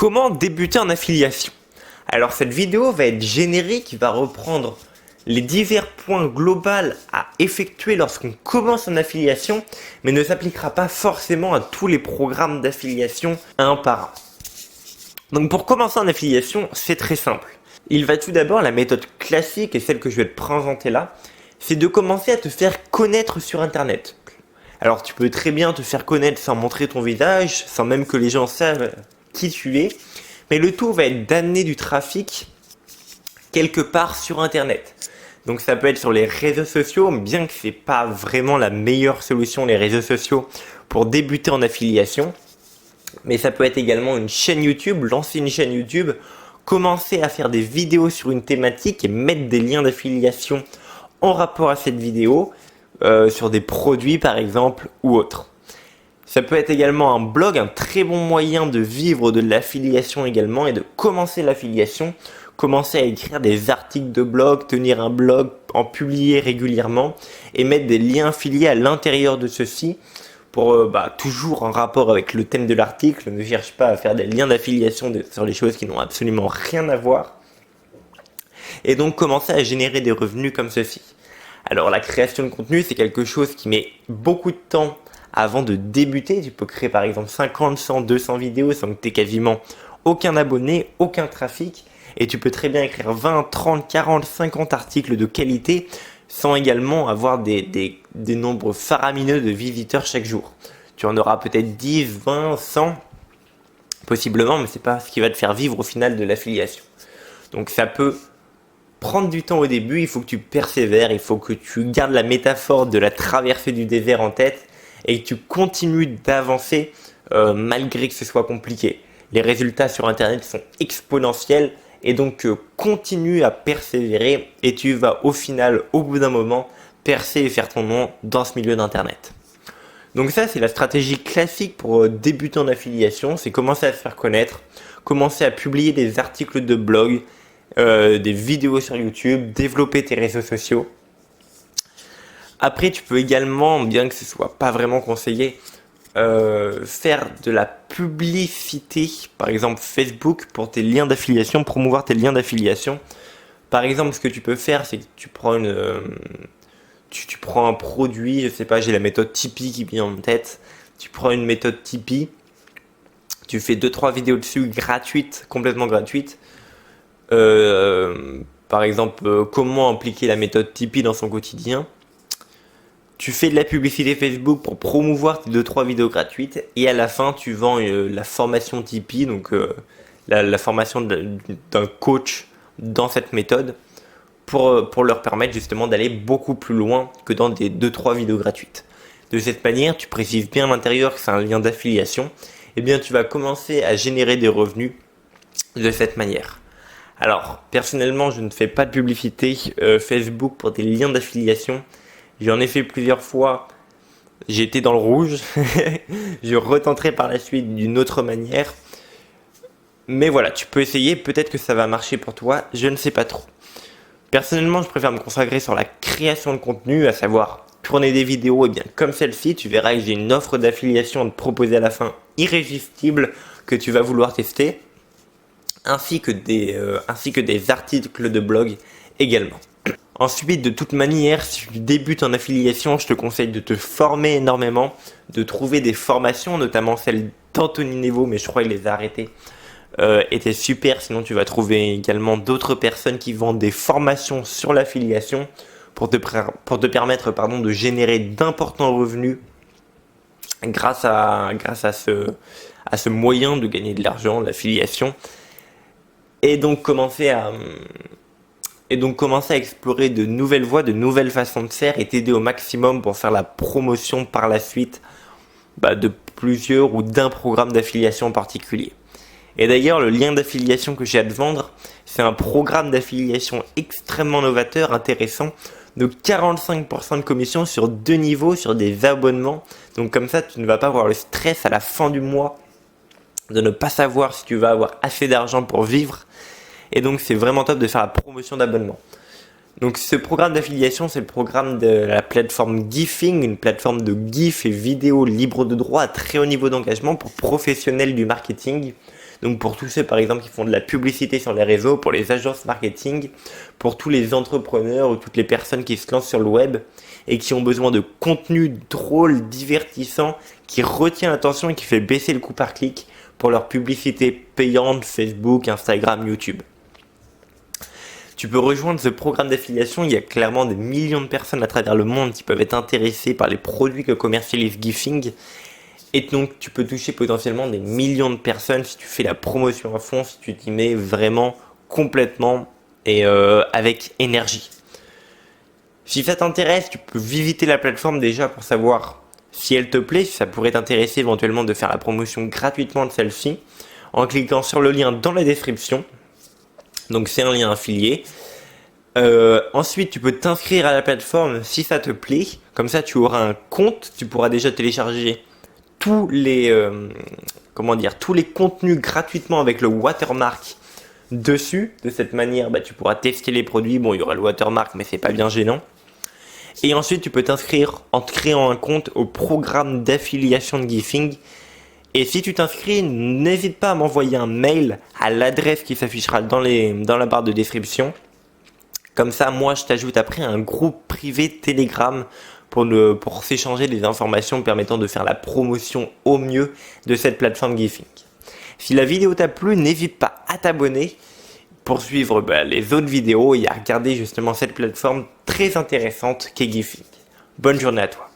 Comment débuter en affiliation? Alors cette vidéo va être générique, va reprendre les divers points globaux à effectuer lorsqu'on commence en affiliation, mais ne s'appliquera pas forcément à tous les programmes d'affiliation un par un. Donc pour commencer en affiliation, c'est très simple. Il va tout d'abord, la méthode classique et celle que je vais te présenter là, c'est de commencer à te faire connaître sur internet. Alors tu peux très bien te faire connaître sans montrer ton visage, sans même que les gens savent qui tu es, mais le tout va être d'amener du trafic quelque part sur internet. Donc ça peut être sur les réseaux sociaux, bien que c'est pas vraiment la meilleure solution les réseaux sociaux pour débuter en affiliation. Mais ça peut être également une chaîne YouTube, lancer une chaîne YouTube, commencer à faire des vidéos sur une thématique et mettre des liens d'affiliation en rapport à cette vidéo, sur des produits par exemple ou autres. Ça peut être également un blog, un très bon moyen de vivre de l'affiliation également et de commencer l'affiliation. Commencer à écrire des articles de blog, tenir un blog, en publier régulièrement et mettre des liens affiliés à l'intérieur de ceci pour toujours en rapport avec le thème de l'article. Ne cherche pas à faire des liens d'affiliation sur les choses qui n'ont absolument rien à voir. Et donc commencer à générer des revenus comme ceci. Alors la création de contenu, c'est quelque chose qui met beaucoup de temps avant de débuter. Tu peux créer par exemple 50, 100, 200 vidéos sans que tu aies quasiment aucun abonné, aucun trafic. Et tu peux très bien écrire 20, 30, 40, 50 articles de qualité sans également avoir des nombres faramineux de visiteurs chaque jour. Tu en auras peut-être 10, 20, 100 possiblement, mais c'est pas ce qui va te faire vivre au final de l'affiliation. Donc ça peut prendre du temps au début, il faut que tu persévères, il faut que tu gardes la métaphore de la traversée du désert en tête et que tu continues d'avancer malgré que ce soit compliqué. Les résultats sur internet sont exponentiels et donc continue à persévérer et tu vas au final, au bout d'un moment, percer et faire ton nom dans ce milieu d'internet. Donc ça, c'est la stratégie classique pour débuter en affiliation, c'est commencer à se faire connaître, commencer à publier des articles de blog, des vidéos sur YouTube, développer tes réseaux sociaux. Après, tu peux également, bien que ce soit pas vraiment conseillé, faire de la publicité, par exemple Facebook, pour tes liens d'affiliation, promouvoir tes liens d'affiliation. Par exemple, ce que tu peux faire, c'est que tu prends tu prends un produit, je sais pas, j'ai la méthode Tipeee qui vient en tête. Tu prends une méthode Tipeee, tu fais 2-3 vidéos dessus gratuites, complètement gratuites. Par exemple, comment appliquer la méthode Tipeee dans son quotidien. Tu fais de la publicité Facebook pour promouvoir tes 2-3 vidéos gratuites et à la fin tu vends la formation Tipeee, donc la formation d'un coach dans cette méthode pour leur permettre justement d'aller beaucoup plus loin que dans des 2-3 vidéos gratuites. De cette manière, tu précises bien à l'intérieur que c'est un lien d'affiliation, et bien tu vas commencer à générer des revenus de cette manière. Alors personnellement, je ne fais pas de publicité Facebook pour des liens d'affiliation. J'en ai fait plusieurs fois, j'étais dans le rouge, je retenterai par la suite d'une autre manière. Mais voilà, tu peux essayer, peut-être que ça va marcher pour toi, je ne sais pas trop. Personnellement, je préfère me consacrer sur la création de contenu, à savoir tourner des vidéos, et bien comme celle-ci, tu verras que j'ai une offre d'affiliation à te proposer à la fin irrésistible que tu vas vouloir tester, ainsi que des articles de blog également. Ensuite, de toute manière, si tu débutes en affiliation, je te conseille de te former énormément, de trouver des formations, notamment celle d'Anthony Nevo, mais je crois qu'il les a arrêtées, étaient super. Sinon, tu vas trouver également d'autres personnes qui vendent des formations sur l'affiliation pour te permettre de générer d'importants revenus grâce à ce moyen de gagner de l'argent, l'affiliation. Et donc commencer à explorer de nouvelles voies, de nouvelles façons de faire et t'aider au maximum pour faire la promotion par la suite de plusieurs ou d'un programme d'affiliation en particulier. Et d'ailleurs, le lien d'affiliation que j'ai à te vendre, c'est un programme d'affiliation extrêmement novateur, intéressant, de 45% de commission sur 2 niveaux, sur des abonnements. Donc comme ça, tu ne vas pas avoir le stress à la fin du mois de ne pas savoir si tu vas avoir assez d'argent pour vivre. Et donc c'est vraiment top de faire la promotion d'abonnement. Donc ce programme d'affiliation, c'est le programme de la plateforme Gifing, une plateforme de GIF et vidéos libres de droit à très haut niveau d'engagement pour professionnels du marketing. Donc pour tous ceux par exemple qui font de la publicité sur les réseaux, pour les agences marketing, pour tous les entrepreneurs ou toutes les personnes qui se lancent sur le web et qui ont besoin de contenu drôle, divertissant, qui retient l'attention et qui fait baisser le coût par clic pour leur publicité payante Facebook, Instagram, YouTube. Tu peux rejoindre ce programme d'affiliation, il y a clairement des millions de personnes à travers le monde qui peuvent être intéressées par les produits que commercialise Gifing. Et donc tu peux toucher potentiellement des millions de personnes si tu fais la promotion à fond, si tu t'y mets vraiment complètement et avec énergie. Si ça t'intéresse, tu peux visiter la plateforme déjà pour savoir si elle te plaît, si ça pourrait t'intéresser éventuellement de faire la promotion gratuitement de celle-ci en cliquant sur le lien dans la description. Donc c'est un lien affilié. Ensuite, tu peux t'inscrire à la plateforme si ça te plaît. Comme ça, tu auras un compte. Tu pourras déjà télécharger tous les contenus gratuitement avec le watermark dessus. De cette manière, tu pourras tester les produits. Bon, il y aura le watermark, mais c'est pas bien gênant. Et ensuite, tu peux t'inscrire en te créant un compte au programme d'affiliation de Gifing. Et si tu t'inscris, n'hésite pas à m'envoyer un mail à l'adresse qui s'affichera dans la barre de description. Comme ça, moi, je t'ajoute après à un groupe privé Telegram pour s'échanger des informations permettant de faire la promotion au mieux de cette plateforme Gifing. Si la vidéo t'a plu, n'hésite pas à t'abonner pour suivre les autres vidéos et à regarder justement cette plateforme très intéressante qu'est Gifing. Bonne journée à toi.